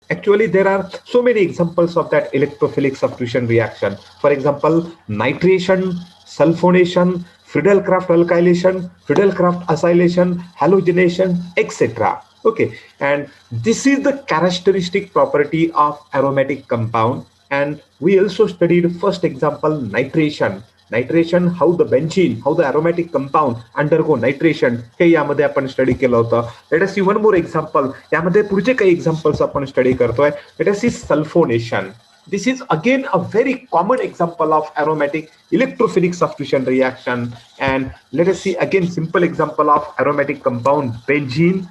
Actually, there are so many examples of that electrophilic substitution reaction. For example, nitration, sulfonation, Friedel-Crafts alkylation, Friedel-Crafts acylation, halogenation, etc. Okay, and this is the characteristic property of aromatic compound. And we also studied first example nitration. Nitration, how the benzene, how the aromatic compound undergo nitration, हे यामध्ये आपण study केलं होतं. Let us see one more example. यामध्ये पुढचे काही examples आपण study करतोय. Let us see sulphonation. This is again a very common example of aromatic electrophilic substitution reaction. And let us see again simple example of aromatic compound benzene.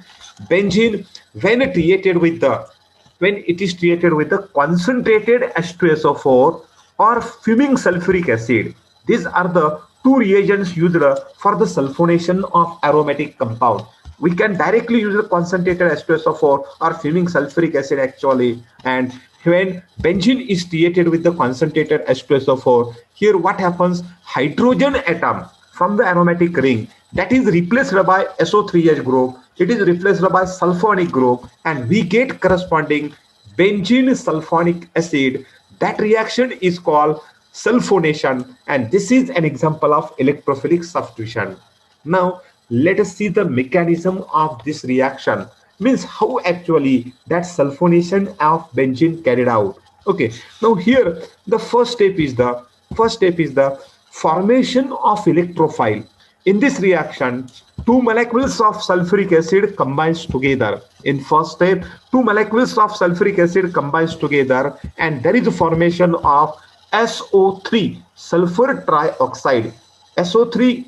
Benzene, when it is treated with the concentrated H2SO4 or fuming sulfuric acid. These are the two reagents used for the sulfonation of aromatic compound. We can directly use the concentrated H2SO4 or fuming sulfuric acid actually. And when benzene is treated with the concentrated H2SO4, here what happens? Hydrogen atom from the aromatic ring that is replaced by SO3H group. It is replaced by sulfonic group, and we get corresponding benzene sulfonic acid. That reaction is called sulfonation, and this is an example of electrophilic substitution. Now let us see the mechanism of this reaction, means how actually that sulfonation of benzene carried out. Okay, now here the first step is the formation of electrophile. In this reaction, two molecules of sulfuric acid combines together. In first step, two molecules of sulfuric acid combines together, and there is a formation of SO3, sulfur trioxide. SO3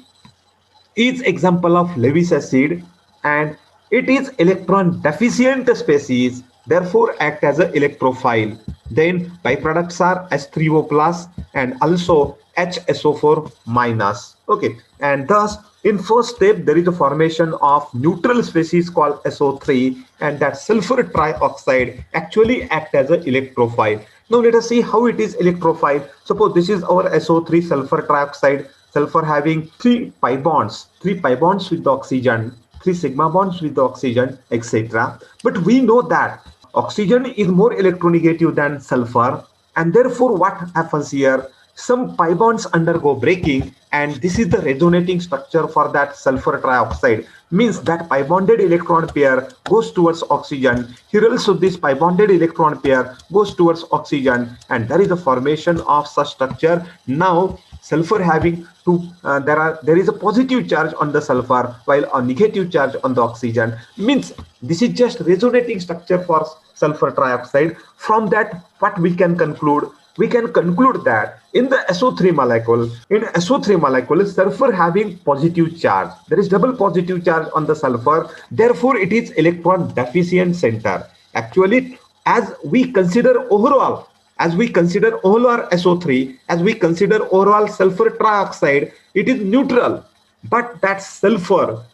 is example of Lewis acid, and it is electron deficient species, therefore act as an electrophile. Then byproducts are H3O plus and also HSO4 minus. Okay, and thus in first step there is a formation of neutral species called SO3, and that sulfur trioxide actually act as an electrophile. Now let us see how it is electrophile. Suppose this is our SO3 sulfur trioxide, sulfur having three pi bonds with the oxygen, three sigma bonds with the oxygen, etc. But we know that oxygen is more electronegative than sulfur, and therefore what happens here? Some pi bonds undergo breaking, and this is the resonating structure for that sulfur trioxide. Means that pi bonded electron pair goes towards oxygen. Here also this pi bonded electron pair goes towards oxygen, and there is a formation of such structure. Now sulfur having two, there is a positive charge on the sulfur while a negative charge on the oxygen. Means this is just resonating structure for sulfur trioxide. From that, what we can conclude? We can conclude that in the SO3 molecule, sulfur having positive charge. There is double positive charge on the sulfur. Therefore, it is electron deficient center. Actually, as we consider overall SO3, as we consider overall sulfur trioxide, it is neutral. But that sulfur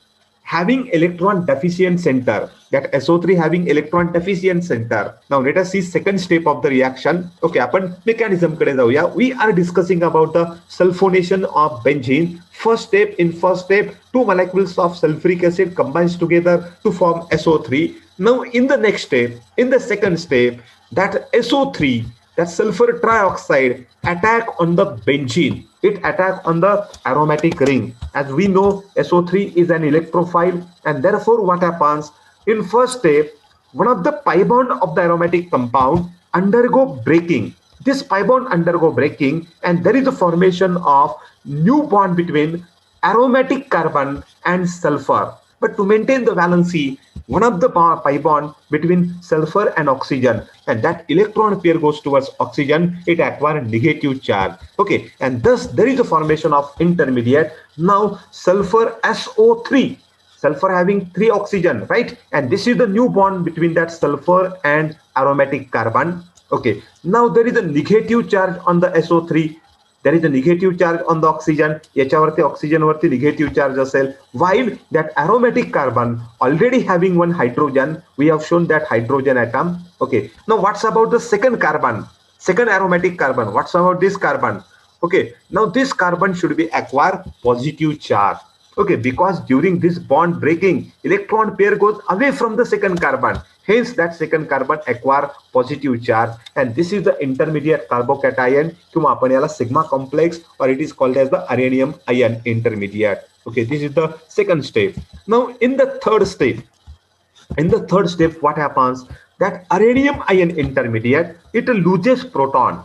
having electron deficient center, that SO3 having electron deficient center. Now let us see second step of the reaction. Okay, आपण mechanism कडे जाऊया. We are discussing about the sulfonation of benzene. First step, two molecules of sulfuric acid combines together to form SO3. Now in the next step, in the second step, that SO3, that sulfur trioxide attack on the benzene. It attack on the aromatic ring. As we know, SO3 is an electrophile, and therefore what happens? In first step, one of the pi bond of the aromatic compound undergo breaking. This pi bond undergo breaking, and there is a formation of new bond between aromatic carbon and sulfur. But to maintain the valency, one of the pi bond between sulfur and oxygen, and that electron pair goes towards oxygen, it acquires negative charge. Okay, and thus there is a formation of intermediate. Now sulfur SO3, sulfur having 3 oxygen, right? And this is the new bond between that sulfur and aromatic carbon. Okay, now there is a negative charge on the SO3. There is a negative charge on the oxygen. याच्यावरती oxygen वरती negative charge असेल. While that aromatic carbon already having one hydrogen, we have shown that hydrogen atom. Okay. Now what's about the second carbon? Second aromatic carbon. What's about this carbon? Okay. Now this carbon should be acquire positive charge. Okay, because during this bond breaking, electron pair goes away from the second carbon. Hence, that second carbon acquire positive charge, and this is the intermediate carbocation. किंवा आपण याला sigma complex, or it is called as the uranium ion intermediate. Okay, this is the second step. Now, in the third step, what happens? That uranium ion intermediate, it loses proton.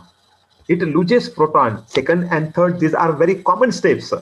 Second and third, these are very common steps.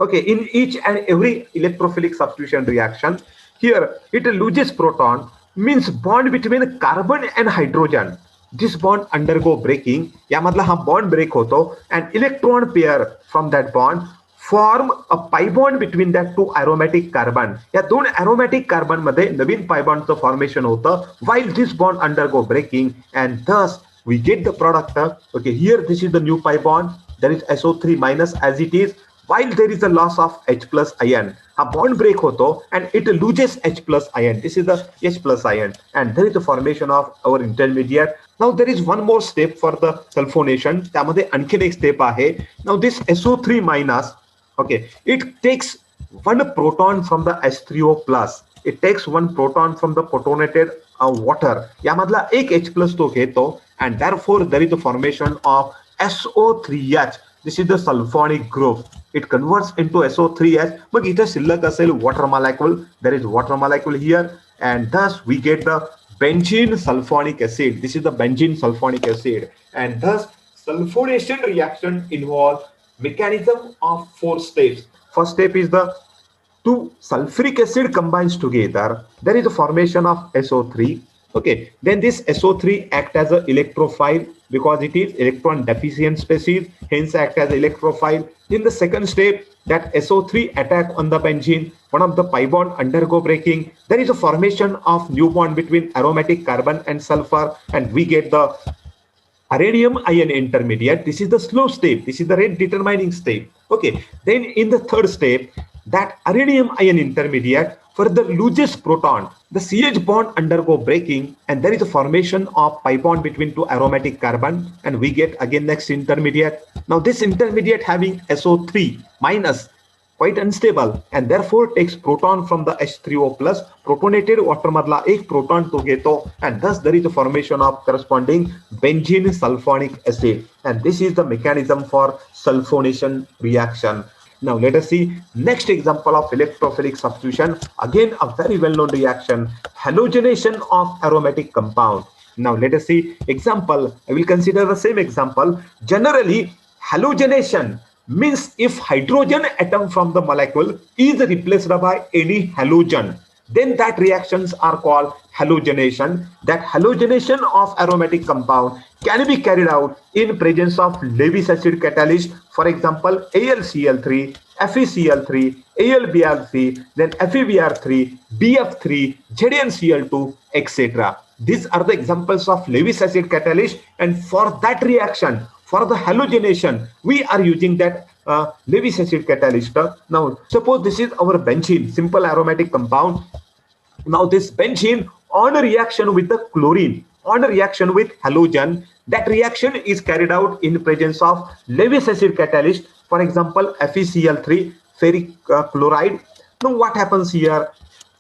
Okay, in each and every electrophilic substitution reaction, here it loses proton, means bond between carbon and hydrogen. This bond undergo breaking. यामधला हा bond break होतो, and electron pair from that bond form a pi bond between that two aromatic carbon. या दोन aromatic carbon मध्ये नवीन pi bond चं formation होतं while this bond undergo breaking, and thus we get the product. Okay, here this is the new pi bond. There is SO3 minus as it is, while there is a loss of H plus ion. A bond break hoto and it loses H plus ion. This is the H plus ion, and there is the formation of our intermediate. Now there is one more step for the sulfonation. त्यामध्ये आणखीन एक step आहे. Now this SO3 minus, okay, it takes one proton from the H3O plus. It takes one proton from the protonated water. यामधला एक H plus तो घेतो, and therefore there is the formation of SO3H. This is the sulfonic group. It converts into SO3H. मग इथे शिल्लक असेल water molecule. There is water molecule here, and thus we get the benzene sulfonic acid. This is the benzene sulfonic acid, and thus sulfonation reaction involves mechanism of 4 steps. First step is the two sulfuric acid combines together. There is a formation of SO3. Okay, then this SO3 act as an electrophile because it is electron deficient species, hence act as electrophile. In the second step, that SO3 attack on the benzene, one of the pi bond undergo breaking. There is a formation of new bond between aromatic carbon and sulfur, and we get the uranium ion intermediate. This is the slow step. This is the rate determining step. Okay, then in the third step, that uranium ion intermediate further loses proton. The CH bond undergo breaking, and there is a formation of pi bond between two aromatic carbon, and we get again next intermediate. Now this intermediate having SO3 minus, quite unstable, and therefore takes proton from the H3O plus. Protonated water madla एक proton to घेतो, and thus there is a formation of corresponding benzene sulfonic acid, and this is the mechanism for sulfonation reaction. Now let us see next example of electrophilic substitution. Again, a very well-known reaction, halogenation of aromatic compound. Now let us see example. I will consider the same example. Generally, halogenation means if hydrogen atom from the molecule is replaced by any halogen, then that reactions are called halogenation. That halogenation of aromatic compound can be carried out in presence of Lewis acid catalyst. For example, AlCl3, FeCl3, AlBr3, then FeBr3, BF3, ZnCl2, etc. These are the examples of Lewis acid catalyst, and for that reaction, for the halogenation, we are using that Lewis acid catalyst. Now, suppose this is our benzene, simple aromatic compound. Now, this benzene on a reaction with the chlorine, on a reaction with halogen, that reaction is carried out in presence of Lewis acid catalyst. For example, FeCl3, ferric chloride. Now, what happens here?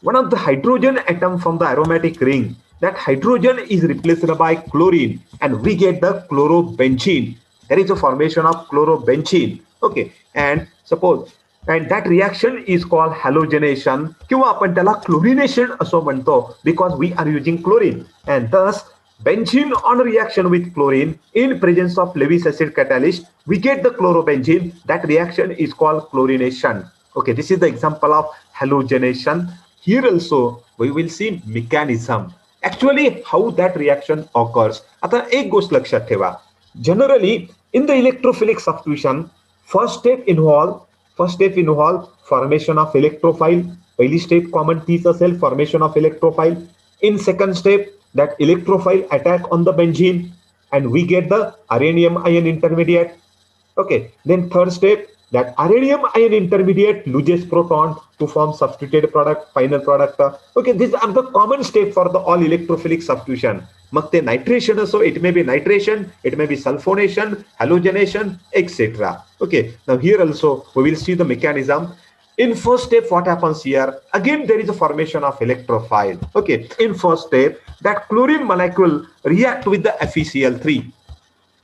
One of the hydrogen atom from the aromatic ring, that hydrogen is replaced by chlorine, and we get the chlorobenzene. There is a formation of chlorobenzene. Okay, and suppose, and that reaction is called halogenation, किंवा आपण त्याला chlorination असं म्हणतो because we are using chlorine, and thus benzene on reaction with chlorine in presence of Lewis acid catalyst, we get the chlorobenzene. That reaction is called chlorination. Okay, this is the example of halogenation. Here also we will see mechanism, actually how that reaction occurs. आता एक गोष्ट लक्षात ठेवा. Generally, in the electrophilic substitution, first step involve formation of electrophile. पहिली step common तीच असेल, formation of electrophile. In second step, that electrophile attack on the benzene, and we get the uranium ion intermediate. Okay, then third step, that uranium ion intermediate loses proton to form substituted product, final product. Okay, these are the common step for the all electrophilic substitution. मग ते nitration असो, it may be nitration, it may be sulfonation, halogenation, etc. Okay, now here also we will see the mechanism. In first step, what happens here? Again, there is a formation of electrophile. Okay, in first step, that chlorine molecule react with the FeCl3.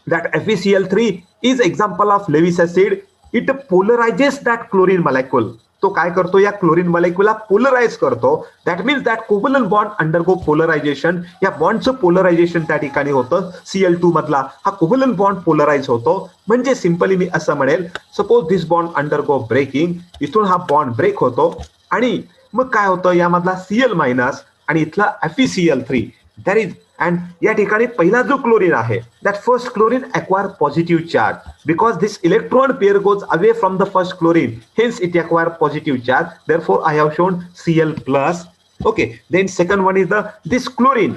That FeCl3 is example of Lewis acid. It polarizes that chlorine molecule. तो काय करतो, या chlorine मॉलिक्यूलला polarise करतो. That means that covalent bond undergo polarisation. या बॉन्डचं polarisation त्या ठिकाणी होतं. Cl2 मधला हा कोव्हलंट बॉन्ड पोलराइज होतो. म्हणजे सिंपली मी असं म्हणेल, suppose this bond undergo breaking, इथून हा बॉन्ड ब्रेक होतो आणि मग काय होतं, यामधला Cl मायनस आणि इथला FeCl3 दॅट इज, अँड या ठिकाणी पहिला जो क्लोरीन आहे, that first chlorine acquire positive charge because this electron pair goes away from the first chlorine, hence it acquire positive charge. Therefore I have shown Cl plus. Okay, then second one is the this chlorine,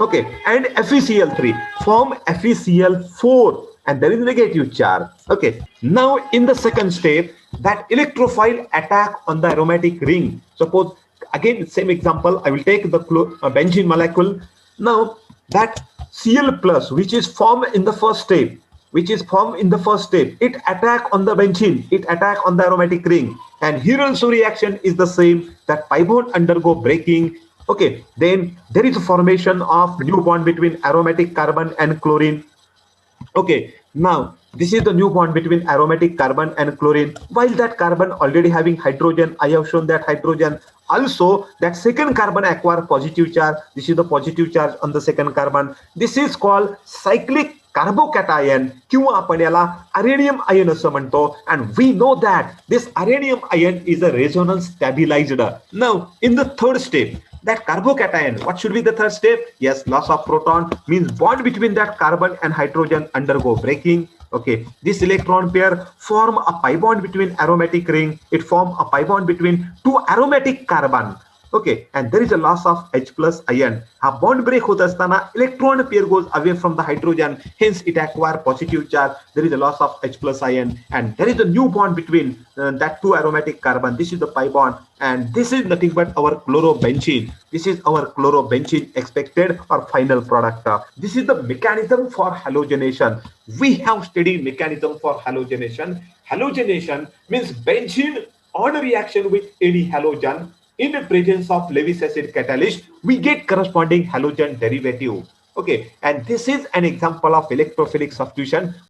okay, and FeCl3 form FeCl4 and there is negative charge. Okay, now in the second step, that electrophile attack on the aromatic ring. Suppose again same example, I will take the benzene molecule. Now that Cl plus, which is formed in the first step, it attack on the benzene, it attack on the aromatic ring, and here also reaction is the same, that pi bond undergo breaking. Okay, then there is a formation of new bond between aromatic carbon and chlorine. Okay, now this is the new bond between aromatic carbon and chlorine. While that carbon already having hydrogen, I have shown that hydrogen also, that second carbon acquire positive charge. This is the positive charge on the second carbon. This is called cyclic carbocation किंवा आपण याला arenium ion असं म्हणतो. And we know that this arenium ion is a resonance stabilised. Now in the third step, that carbocation, what should be the third step? Yes, loss of proton, means bond between that carbon and hydrogen undergo breaking. Okay, this electron pair form a pi bond between aromatic ring, it form a pi bond between two aromatic carbon. Okay, and there is a loss of H plus ion. हा bond break होत असताना electron pair goes away from the hydrogen, hence it acquire positive charge. There is a loss of H plus ion and there is a new bond between that two aromatic carbon. This is the pi bond and this is nothing but our chlorobenzene. This is our chlorobenzene expected or final product. This is the mechanism for halogenation. We have studied mechanism for halogenation. Halogenation means benzene on reaction with any halogen. In the presence of Lewis acid catalyst, we get corresponding halogen derivative. Okay, and this is an example of electrophilic substitution.